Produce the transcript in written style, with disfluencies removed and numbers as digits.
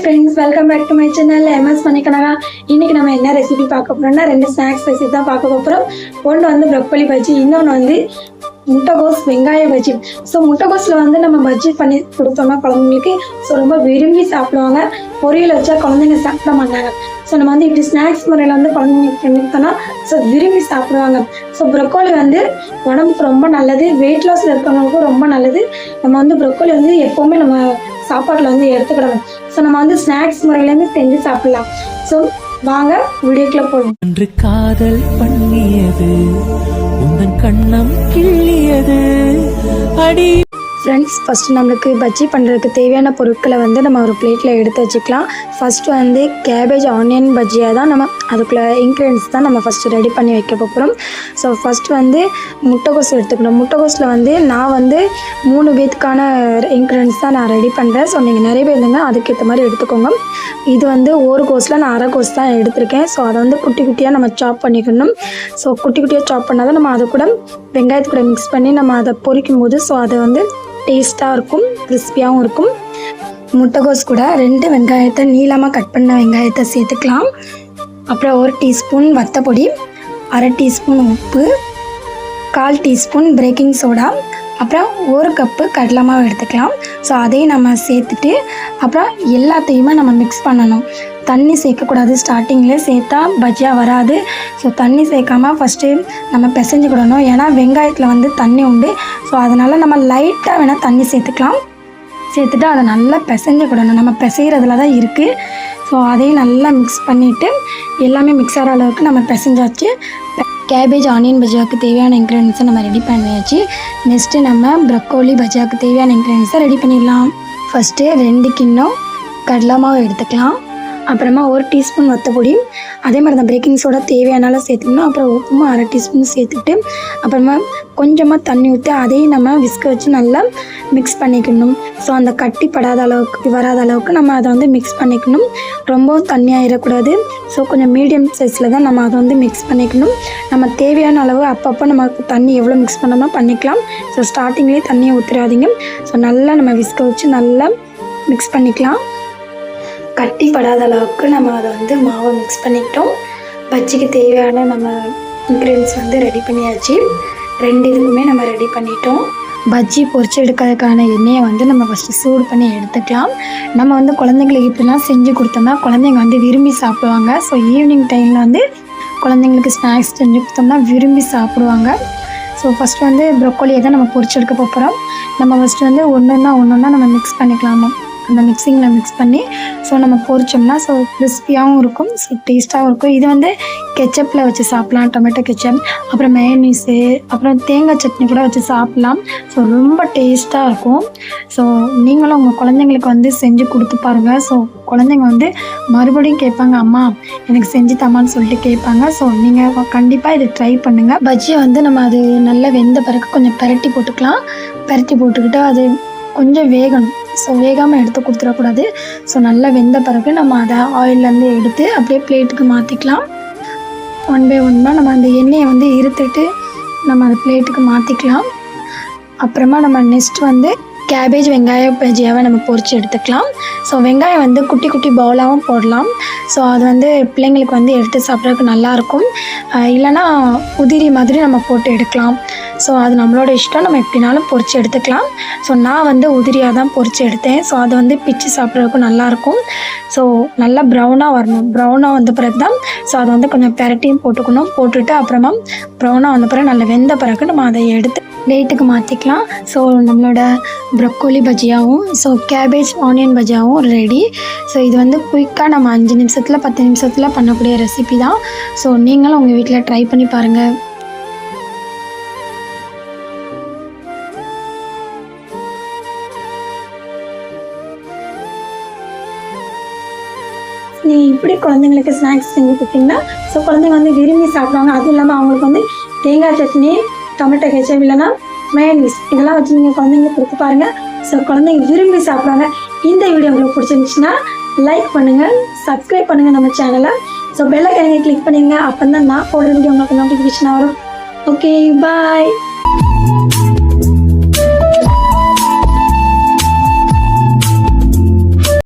Friends, welcome back to my channel MS மணிக்கணக்கா. இன்றைக்கி நம்ம என்ன ரெசிபி பார்க்க போகிறோம்னா, 2 ஸ்நாக்ஸ் ரெசிபி தான் பார்க்க போகிறோம். ஒன்று வந்து ப்ரொக்கோலி பஜ்ஜி, இன்னொன்று வந்து முட்டைகோஸ் வெங்காய பஜ்ஜி. ஸோ முட்டைகோஸில் வந்து நம்ம பஜ்ஜி பண்ணி கொடுத்தோம்னா குழந்தைங்களுக்கு ரொம்ப விரும்பி சாப்பிடுவாங்க. பொரியல் வச்சா குழந்தைங்க சாப்பிட மாட்டாங்க. ஸோ நம்ம வந்து இப்படி ஸ்நாக்ஸ் முறையில் வந்து குழந்தைங்களுக்கு பண்ணிட்டோம்னா விரும்பி சாப்பிடுவாங்க. ஸோ ப்ரொக்கோலி வந்து உடம்புக்கு ரொம்ப நல்லது, வெயிட் லாஸில் இருக்கிறவங்களுக்கும் ரொம்ப நல்லது. நம்ம வந்து ப்ரொக்கோலி வந்து எப்போவுமே நம்ம சாப்பாட்டில் வந்து எடுத்துக்கிடணும். ஸோ நம்ம வந்து ஸ்நாக்ஸ் முறையிலேருந்து செஞ்சு சாப்பிடலாம். ஸோ வாங்க வீடியோக்குள்ள போகணும். அன்று காதல் பண்ணியது உந்தன் கண்ணம் கிள்ளியது அடி. ஃப்ரெண்ட்ஸ், ஃபஸ்ட்டு நம்மளுக்கு பஜ்ஜி பண்ணுறதுக்கு தேவையான பொருட்களை வந்து நம்ம ஒரு பிளேட்டில் எடுத்து வச்சுக்கலாம். ஃபஸ்ட்டு வந்து கேபேஜ் ஆனியன் பஜ்ஜியாக தான் நம்ம அதுக்குள்ளே இன்க்ரீடியன்ஸ் தான் நம்ம ஃபஸ்ட்டு ரெடி பண்ணி வைக்க போகிறோம். ஸோ ஃபஸ்ட்டு வந்து முட்டைகோஸ் எடுத்துக்கணும். முட்டைகோஸில் வந்து நான் வந்து 3 பேத்துக்கான இன்க்ரீடியன்ஸ் தான் நான் ரெடி பண்ணுறேன். ஸோ நீங்கள் நிறைய பேர் இருந்தீங்க, அதுக்கேற்ற மாதிரி எடுத்துக்கோங்க. இது வந்து ஒரு கோஸில் நான் அரை கோஸ் தான் எடுத்திருக்கேன். ஸோ அதை வந்து குட்டி குட்டியாக நம்ம சாப் பண்ணிக்கணும். ஸோ குட்டி குட்டியாக சாப் பண்ணால் தான் நம்ம அதை கூட வெங்காயத்து கூட மிக்ஸ் பண்ணி நம்ம அதை பொரிக்கும் போது அதை வந்து டேஸ்ட்டாக இருக்கும், கிறிஸ்பியாகவும் இருக்கும். முட்டைகோஸ் கூட 2 வெங்காயத்தை நீளமாக கட் பண்ண வெங்காயத்தை சேர்த்துக்கலாம். அப்புறம் 1 டீஸ்பூன் வத்தப்பொடி, அரை டீஸ்பூன் உப்பு, 1/4 டீஸ்பூன் பேக்கிங் சோடா, அப்புறம் 1 கப்பு கடலை மாவு எடுத்துக்கலாம். ஸோ அதையும் நம்ம சேர்த்துட்டு அப்புறம் எல்லாத்தையுமே நம்ம மிக்ஸ் பண்ணணும். தண்ணி சேர்க்கக்கூடாது, ஸ்டார்டிங்கில் சேர்த்தா பஜ்ஜியாக வராது. ஸோ தண்ணி சேர்க்காமல் ஃபஸ்ட்டு நம்ம பிசைஞ்சுக்கிடணும். ஏன்னா வெங்காயத்தில் வந்து தண்ணி உண்டு. ஸோ அதனால் நம்ம லைட்டாக வேணால் தண்ணி சேர்த்துக்கலாம். சேர்த்துட்டு அதை நல்லா பிசைஞ்சுக்கிடணும். நம்ம பிசைகிறதுல தான் இருக்குது. ஸோ அதையும் நல்லா மிக்ஸ் பண்ணிவிட்டு எல்லாமே மிக்ஸ் ஆகிற அளவுக்கு நம்ம பிசைஞ்சாச்சு. கேபேஜ் ஆனியன் பஜ்ஜியாவுக்கு தேவையான இன்க்ரீடியன்ஸை நம்ம ரெடி பண்ணியாச்சு. நெக்ஸ்ட்டு நம்ம ப்ரொக்கோலி பஜ்ஜியாவுக்கு தேவையான இன்க்ரீடியன்ஸை ரெடி பண்ணிடலாம். ஃபஸ்ட்டு 2 கிண்ணம் கடலை மாவு எடுத்துக்கலாம். அப்புறமா 1 டீஸ்பூன் வத்தப்பொடி, அதே மாதிரி தான் பேக்கிங் சோடா தேவையானாலும் சேர்த்துக்கணும். அப்புறம் உப்புமா அரை டீஸ்பூன் சேர்த்துக்கிட்டு அப்புறமா கொஞ்சமாக தண்ணி ஊற்றி அதையும் நம்ம விஸ்க வச்சு நல்லா மிக்ஸ் பண்ணிக்கணும். ஸோ அந்த கட்டி படாத அளவுக்கு வராத அளவுக்கு நம்ம அதை வந்து மிக்ஸ் பண்ணிக்கணும். ரொம்பவும் தண்ணி ஆகிடக்கூடாது. ஸோ கொஞ்சம் மீடியம் சைஸில் தான் நம்ம அதை வந்து மிக்ஸ் பண்ணிக்கணும். நம்ம தேவையான அளவு அப்பப்போ நமக்கு தண்ணி எவ்வளோ மிக்ஸ் பண்ணணுமோ பண்ணிக்கலாம். ஸோ ஸ்டார்டிங்லேயே தண்ணியை ஊற்றிடாதீங்க. ஸோ நல்லா நம்ம விஸ்க வச்சு நல்லா மிக்ஸ் பண்ணிக்கலாம். கட்டி படாத அளவுக்கு நம்ம அதை வந்து மாவை மிக்ஸ் பண்ணிக்கிட்டோம். பஜ்ஜிக்கு தேவையான நம்ம இன்க்ரீடியன்ஸ் வந்து ரெடி பண்ணியாச்சு. 2 இதுக்குமே நம்ம ரெடி பண்ணிட்டோம். பஜ்ஜி பொரிச்சு எடுக்கிறதுக்கான எண்ணெயை வந்து நம்ம ஃபஸ்ட்டு சூடு பண்ணி எடுத்துக்கலாம். நம்ம வந்து குழந்தைங்களுக்கு இப்படிலாம் செஞ்சு கொடுத்தோம்னா குழந்தைங்க வந்து விரும்பி சாப்பிடுவாங்க. ஸோ ஈவினிங் டைமில் வந்து குழந்தைங்களுக்கு ஸ்நாக்ஸ் செஞ்சு கொடுத்தோம்னா விரும்பி சாப்பிடுவாங்க. ஸோ ஃபஸ்ட்டு வந்து ப்ரொக்கோலியை தான் நம்ம பொரிச்சு எடுக்க போகிறோம். நம்ம ஃபஸ்ட்டு வந்து ஒன்றா நம்ம மிக்ஸ் பண்ணிக்கலாமா. அந்த மிக்சிங்கில் மிக்ஸ் பண்ணி நம்ம பொரிச்சோம்னா கிறிஸ்பியாகவும் இருக்கும், டேஸ்ட்டாகவும் இருக்கும். இது வந்து கெச்சப்பில் வச்சு சாப்பிட்லாம், டொமேட்டோ கெச்சப், அப்புறம் மயோனீஸு, அப்புறம் தேங்காய் சட்னி கூட வச்சு சாப்பிட்லாம். ரொம்ப டேஸ்ட்டாக இருக்கும். நீங்களும் உங்கள் குழந்தைங்களுக்கு வந்து செஞ்சு கொடுத்து பாருங்கள். குழந்தைங்க வந்து மறுபடியும் கேட்பாங்க, அம்மா எனக்கு செஞ்சு தமான்னு சொல்லிட்டு கேட்பாங்க. நீங்கள் கண்டிப்பாக இதை ட்ரை பண்ணுங்கள். பஜ்ஜியை வந்து நம்ம அது நல்லா வெந்த பிறகு கொஞ்சம் பெரட்டி போட்டுக்கலாம். பெரட்டி போட்டுக்கிட்டு அது கொஞ்சம் வேகணும். வேகாமல் எடுத்து கொடுத்துடக்கூடாது. நல்லா வெந்த பிறகு நம்ம அதை ஆயிலேருந்து எடுத்து அப்படியே பிளேட்டுக்கு மாற்றிக்கலாம். 1 பை 1 நம்ம அந்த எண்ணெயை வந்து இருத்துட்டு நம்ம அதை பிளேட்டுக்கு மாற்றிக்கலாம். அப்புறமா நம்ம நெக்ஸ்ட் வந்து கேபேஜ் வெங்காய பஜ்ஜியாவை நம்ம பொரிச்சு எடுத்துக்கலாம். வெங்காயம் வந்து குட்டி குட்டி பவுலாகவும் போடலாம். அது வந்து பிள்ளைங்களுக்கு வந்து எடுத்து சாப்பிட்றதுக்கு நல்லாயிருக்கும். இல்லைனா உதிரி மாதிரி நம்ம போட்டு எடுக்கலாம். அது நம்மளோட இஷ்டம், நம்ம எப்படினாலும் பொரிச்சு எடுத்துக்கலாம். நான் வந்து உதிரியாக தான் பொரிச்சு எடுத்தேன். அது வந்து பிச்சு சாப்பிட்றதுக்கும் நல்லாயிருக்கும். நல்லா ப்ரௌனாக வரணும். ப்ரௌனாக வந்த பிறகு தான் அதை வந்து கொஞ்சம் பெரட்டியும் போட்டுக்கணும். போட்டுட்டு அப்புறமா ப்ரௌனாக வந்த பிறகு நல்லா வெந்த பிறகு நம்ம அதை எடுத்து பிளேட்டுக்கு மாற்றிக்கலாம். நம்மளோட ப்ரொக்கோலி பஜ்ஜியாகவும் கேபேஜ் ஆனியன் பஜ்ஜியாகவும் ரெடி. இது வந்து குயிக்காக நம்ம 5 நிமிஷத்தில் 10 நிமிஷத்தில் பண்ணக்கூடிய ரெசிபி தான். நீங்களும் உங்கள் வீட்டில் ட்ரை பண்ணி பாருங்கள். நீங்கள் இப்படி குழந்தைங்களுக்கு ஸ்நாக்ஸ் செஞ்சு கொடுத்தீங்கன்னா குழந்தைங்க வந்து விரும்பி சாப்பிடுவாங்க. அதுவும் இல்லாமல் அவங்களுக்கு வந்து தேங்காய் சட்னி, டொமேட்டோ கெச்சப் இல்லைன்னா மயோனீஸ் இதெல்லாம் வச்சு நீங்கள் குழந்தைங்களுக்கு கொடுத்து பாருங்கள். குழந்தைங்க விரும்பி சாப்பிடுவாங்க. இந்த வீடியோ உங்களுக்கு பிடிச்சிருந்துச்சுன்னா லைக் பண்ணுங்கள், சப்ஸ்கிரைப் பண்ணுங்கள் நம்ம சேனலை. பெல் ஐகானை கிளிக் பண்ணிடுங்க. அப்போ தான் நான் போடுற வீடியோ உங்களுக்கு நோட்டிஃபிகேஷன் வரும். ஓகே, பாய்.